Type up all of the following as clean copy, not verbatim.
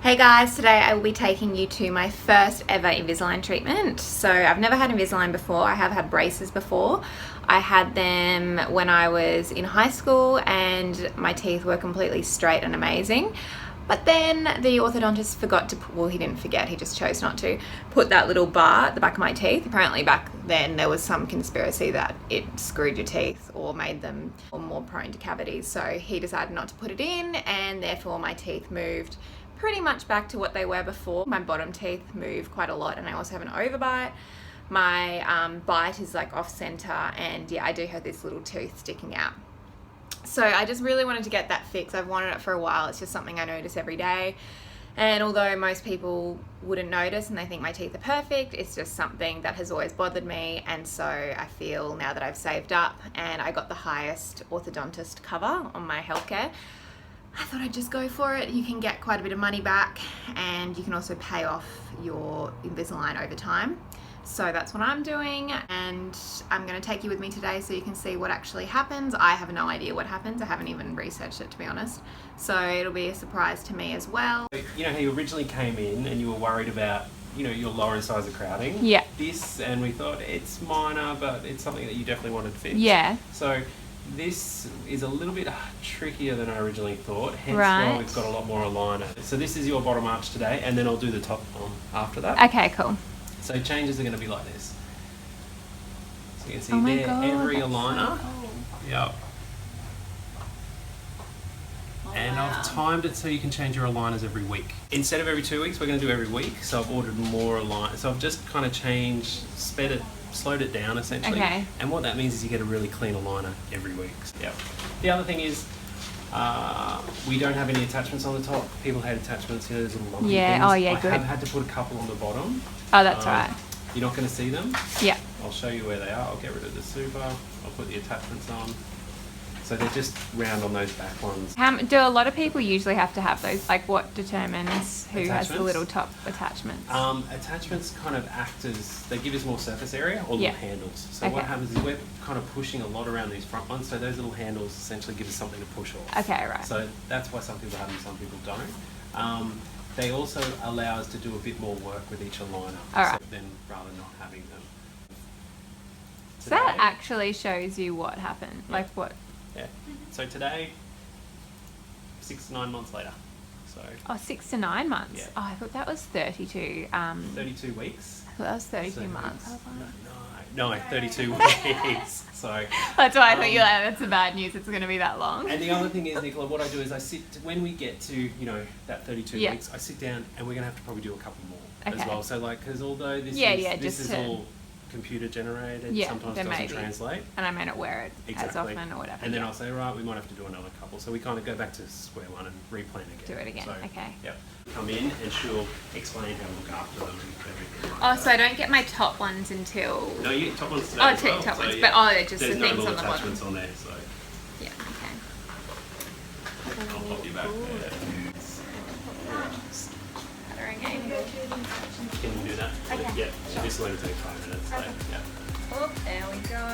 Hey guys, today I will be taking you to my first ever Invisalign treatment. So I've never had Invisalign before. I have had braces before. I had them when I was in high school and my teeth were completely straight and amazing. But then the orthodontist forgot to put, well, he didn't forget, he just chose not to put that little bar at the back of my teeth. Apparently back then there was some conspiracy that it screwed your teeth or made them more prone to cavities. So he decided not to put it in, and therefore my teeth moved pretty much back to what they were before. My bottom teeth move quite a lot, and I also have an overbite. My bite is like off center, and yeah, I do have this little tooth sticking out. So I just really wanted to get that fixed. I've wanted it for a while. It's just something I notice every day. And although most people wouldn't notice and they think my teeth are perfect, it's just something that has always bothered me. And so I feel now that I've saved up and I got the highest orthodontist cover on my healthcare, I thought I'd just go for it. You can get quite a bit of money back, and you can also pay off your Invisalign over time. So that's what I'm doing, and I'm going to take you with me today so you can see what actually happens. I have no idea what happens. I haven't even researched it, to be honest. So it'll be a surprise to me as well. You know how you originally came in and you were worried about, you know, your lower incisor crowding? Yeah. And we thought it's minor, but it's something that you definitely wanted fixed. Yeah. So this is a little bit trickier than I originally thought, hence Right. why we've got a lot more aligner. So this is your bottom arch today, and then I'll do the top one after that. Okay, cool. So changes are going to be like this. So you can see Oh my there, God, every that's aligner. so cool. Yep. And wow. I've timed it so you can change your aligners every week. Instead of every 2 weeks, we're going to do every week. So I've ordered more aligners. So I've just kind of slowed it down essentially. Okay. And what that means is you get a really clean aligner every week. Yep. The other thing is, we don't have any attachments on the top. People hate attachments, you know, there's little lumpy things. Oh yeah, good. I have had to put a couple on the bottom. Oh, that's right. You're not going to see them. Yeah. I'll show you where they are. I'll get rid of the super. I'll put the attachments on. So they're just round on those back ones. Do a lot of people usually have to have those? Like, what determines who has the Attachments? little top attachments? Attachments kind of act as, they give us more surface area, or Yeah. little handles. So Okay. what happens is we're kind of pushing a lot around these front ones, so those little handles essentially give us something to push off. Okay, right. So that's why some people have them, some people don't. They also allow us to do a bit more work with each aligner, Alright. so then rather than not having them. So that Today- actually shows you what happened. Yeah. Like what? Yeah. So today, 6 to 9 months later. So Oh, 6 to 9 months. Yeah. Oh, I thought that was 32. 32 weeks. I thought that was 32 So months. it's- No, 32 weeks. So. That's why I thought you like, that's the bad news. It's going to be that long. And the other thing is, Nicola, what I do is I sit, when we get to, you know, that 32 Yeah. weeks, I sit down and we're going to have to probably do a couple more as Okay. well. So like, because although this just is to- all computer generated, Yeah, sometimes there doesn't may be. translate. And I may not wear it as Exactly. often or whatever. And then yeah. I'll say, right, we might have to do another couple. So we kind of go back to square one and replan again. Do it again, So, okay. Yep. Come in and she'll explain how to look after them and everything like Oh, that. so I don't get my top ones until... No, you get top ones today. Oh, as two well. top So, ones. yeah. But, oh, they're just There's the no things little on the bottom. attachments on there, so Yeah, okay. I'll pop you back there. Colouring angle. Can you do that? Okay. Yeah, so this will only take 5 minutes. Okay. So, yeah. Oh, there we go.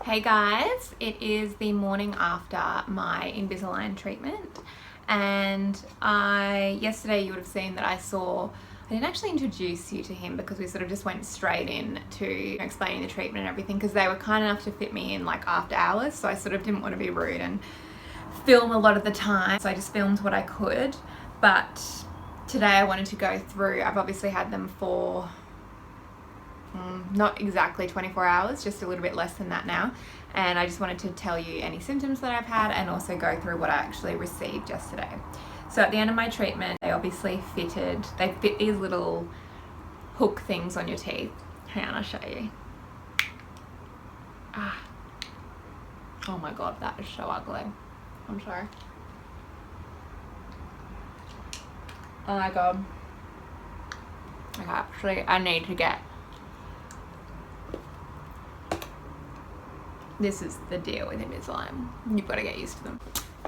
Hey guys, it is the morning after my Invisalign treatment, and yesterday you would have seen that I didn't actually introduce you to him because we sort of just went straight in to explaining the treatment and everything, because they were kind enough to fit me in like after hours, so I sort of didn't want to be rude and film a lot of the time, so I just filmed what I could. But today I wanted to go through, I've obviously had them for not exactly 24 hours, just a little bit less than that now, and I just wanted to tell you any symptoms that I've had and also go through what I actually received yesterday. So at the end of my treatment, they obviously they fit these little hook things on your teeth. Hang on, I'll show you. Oh my god, that is so ugly. I'm sorry. Oh my god. Okay, actually, I need to get... This is the deal with Invisalign. You've got to get used to them.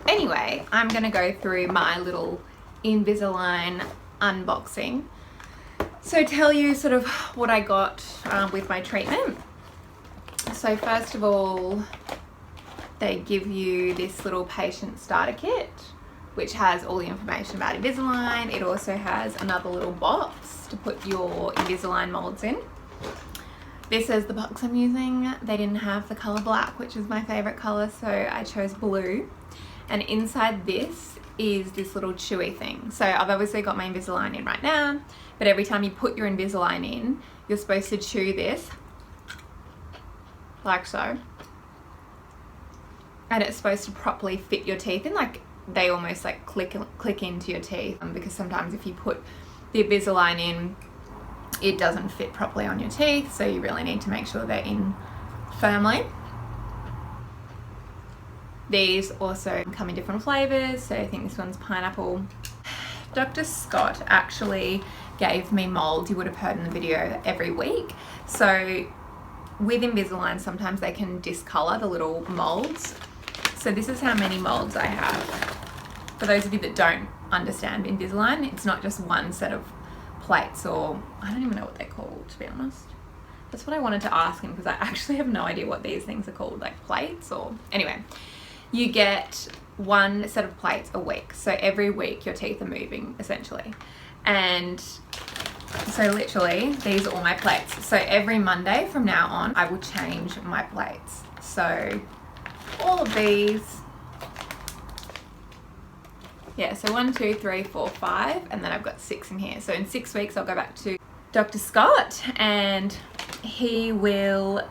Anyway, I'm going to go through my little Invisalign unboxing. So tell you sort of what I got with my treatment. So first of all, they give you this little patient starter kit, which has all the information about Invisalign. It also has another little box to put your Invisalign molds in. This is the box I'm using. They didn't have the color black, which is my favorite color, so I chose blue. And inside this is this little chewy thing. So I've obviously got my Invisalign in right now, but every time you put your Invisalign in, you're supposed to chew this, like so. And it's supposed to properly fit your teeth in, like they almost like click into your teeth, because sometimes if you put the Invisalign in, it doesn't fit properly on your teeth, so you really need to make sure they're in firmly. These also come in different flavors, so I think this one's pineapple. Dr. Scott actually gave me molds, you would have heard in the video, every week. So with Invisalign, sometimes they can discolor the little molds. So this is how many molds I have. For those of you that don't understand Invisalign, it's not just one set of plates, or I don't even know what they're called, to be honest. That's what I wanted to ask him, because I actually have no idea what these things are called, like plates or... Anyway, you get one set of plates a week. So every week your teeth are moving, essentially. And so literally, these are all my plates. So every Monday from now on, I will change my plates. So all of these, yeah, so 1, 2, 3, 4, 5, and then I've got 6 in here. So in 6 weeks, I'll go back to Dr. Scott, and he will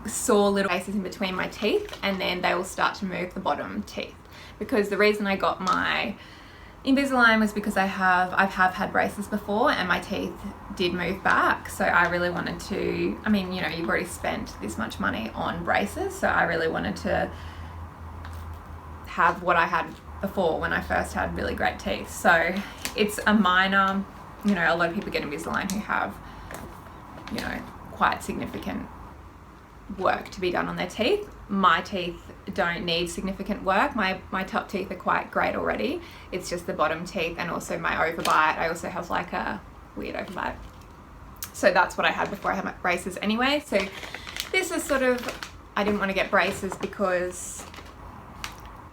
saw little spaces in between my teeth, and then they will start to move the bottom teeth. Because the reason I got my Invisalign was because I've had braces before, and my teeth did move back, so I really wanted to, I mean, you know, you've already spent this much money on braces, so I really wanted to have what I had before when I first had really great teeth. So it's a minor, you know, a lot of people get Invisalign who have, you know, quite significant work to be done on their teeth. My teeth don't need significant work. My top teeth are quite great already. It's just the bottom teeth, and also my overbite. I also have like a weird overbite. So that's what I had before I had my braces anyway. So this is sort of, I didn't want to get braces because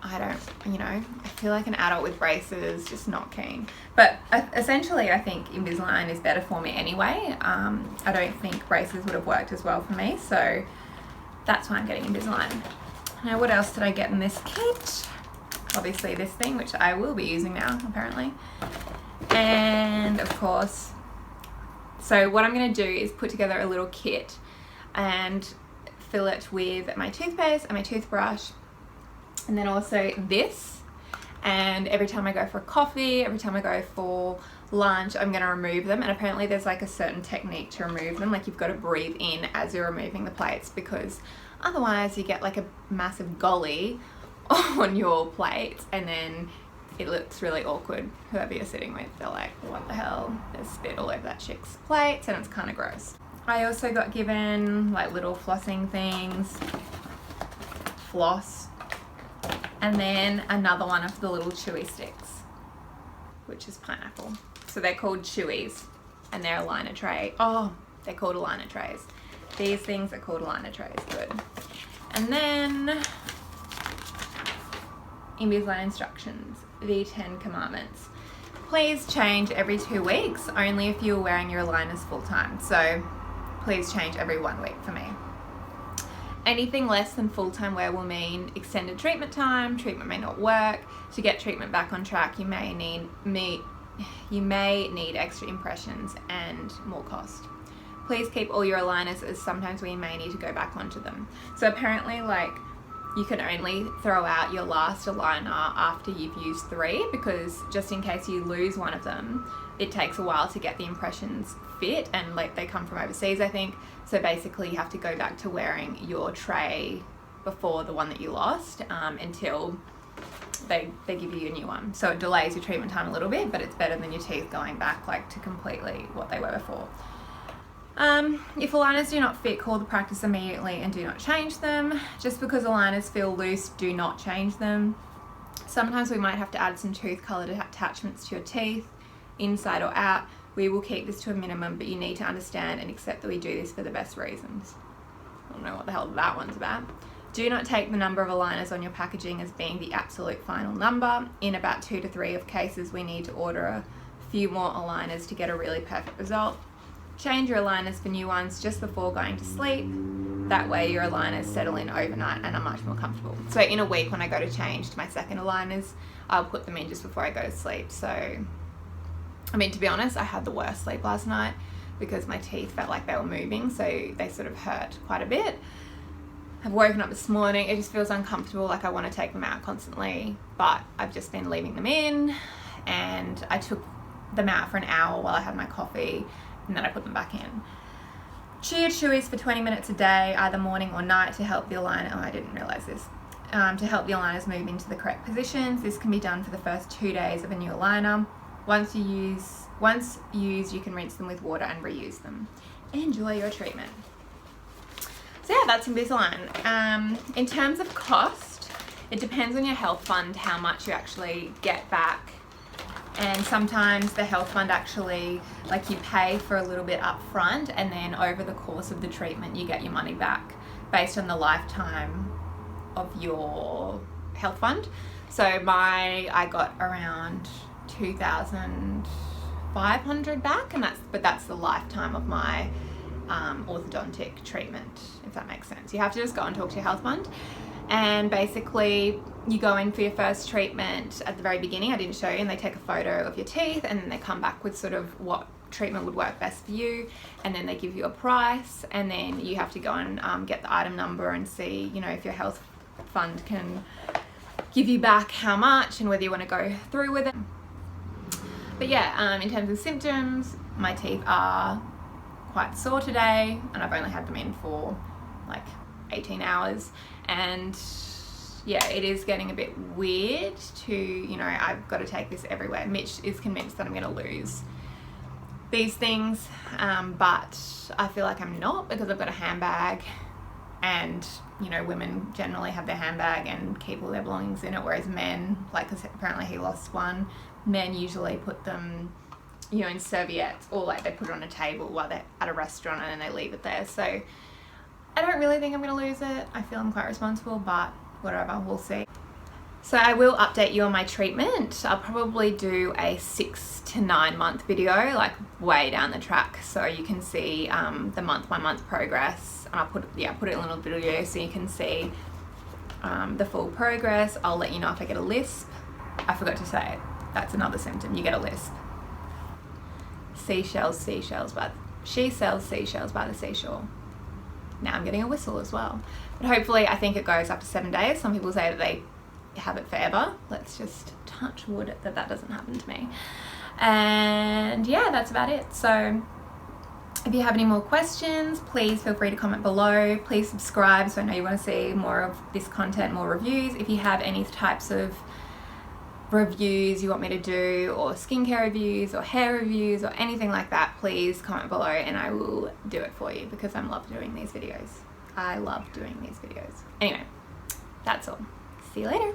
I don't, you know, I feel like an adult with braces, just not keen. But essentially I think Invisalign is better for me anyway. I don't think braces would have worked as well for me, so that's why I'm getting Invisalign. Now what else did I get in this kit? Obviously this thing, which I will be using now apparently. And of course, so what I'm going to do is put together a little kit and fill it with my toothpaste and my toothbrush, and then also this. And every time I go for a coffee, every time I go for lunch, I'm going to remove them. And apparently there's like a certain technique to remove them, like you've got to breathe in as you're removing the plates, because otherwise you get like a massive golly on your plate, and then it looks really awkward. Whoever you're sitting with, they're like, what the hell, there's spit all over that chick's plates, and it's kind of gross. I also got given like little flossing things, floss, and then another one of the little chewy sticks, which is pineapple. So they're called chewies, and they're a liner tray. Oh, they're called aligner trays. These things are called aligner trays, good. And then Invisalign instructions, the 10 commandments. Please change every 2 weeks, only if you're wearing your aligners full time. So please change every 1 week for me. Anything less than full-time wear will mean extended treatment time, treatment may not work. To get treatment back on track, you may need extra impressions and more cost. Please keep all your aligners, as sometimes we may need to go back onto them. So apparently, like, you can only throw out your last aligner after you've used 3, because just in case you lose one of them, it takes a while to get the impressions fit, and like they come from overseas, I think. So basically you have to go back to wearing your tray before the one that you lost, until they give you a new one. So it delays your treatment time a little bit, but it's better than your teeth going back like to completely what they were before. If aligners do not fit, call the practice immediately and do not change them. Just because aligners feel loose, do not change them. Sometimes we might have to add some tooth colored attachments to your teeth. inside or out. We will keep this to a minimum, but you need to understand and accept that we do this for the best reasons. I don't know what the hell that one's about. Do not take the number of aligners on your packaging as being the absolute final number. In about 2 to 3 of cases, we need to order a few more aligners to get a really perfect result. Change your aligners for new ones just before going to sleep. That way your aligners settle in overnight and are much more comfortable. So in a week when I go to change to my second aligners, I'll put them in just before I go to sleep. So, I mean, to be honest, I had the worst sleep last night because my teeth felt like they were moving, so they sort of hurt quite a bit. I've woken up this morning, it just feels uncomfortable, like I want to take them out constantly, but I've just been leaving them in, and I took them out for an hour while I had my coffee, and then I put them back in. Chia chewies for 20 minutes a day, either morning or night, to help the aligner, I didn't realise this, to help the aligners move into the correct positions. This can be done for the first 2 days of a new aligner. Once used, you can rinse them with water and reuse them. Enjoy your treatment. So yeah, that's Invisalign. In terms of cost, it depends on your health fund how much you actually get back. And sometimes the health fund actually, like, you pay for a little bit up front, and then over the course of the treatment you get your money back based on the lifetime of your health fund. So I got around 2,500 back, and that's the lifetime of my orthodontic treatment, if that makes sense. You have to just go and talk to your health fund, and basically you go in for your first treatment at the very beginning. I didn't show you, and they take a photo of your teeth, and then they come back with sort of what treatment would work best for you, and then they give you a price, and then you have to go and get the item number and see, you know, if your health fund can give you back how much and whether you want to go through with it. But yeah, in terms of symptoms, my teeth are quite sore today, and I've only had them in for like 18 hours, and yeah, it is getting a bit weird to, you know, I've got to take this everywhere. Mitch is convinced that I'm going to lose these things, but I feel like I'm not, because I've got a handbag, and you know, women generally have their handbag and keep all their belongings in it, whereas men, like, 'cause apparently he lost one, men usually put them, you know, in serviettes, or like they put it on a table while they're at a restaurant and then they leave it there. So I don't really think I'm going to lose it. I feel I'm quite responsible, but whatever, we'll see. So I will update you on my treatment. I'll probably do a 6 to 9 month video, like way down the track, so you can see the month by month progress. And I'll put it in a little video so you can see the full progress. I'll let you know if I get a lisp. I forgot to say it. That's another symptom. You get a lisp. Seashells, but she sells seashells by the seashore. Now I'm getting a whistle as well. But hopefully, I think it goes up to 7 days. Some people say that they have it forever. Let's just touch wood that doesn't happen to me. And yeah, that's about it. So if you have any more questions, please feel free to comment below. Please subscribe so I know you want to see more of this content, more reviews. If you have any types of reviews you want me to do, or skincare reviews or hair reviews or anything like that, please comment below and I will do it for you, because I love doing these videos. I love doing these videos. Anyway, that's all. See you later.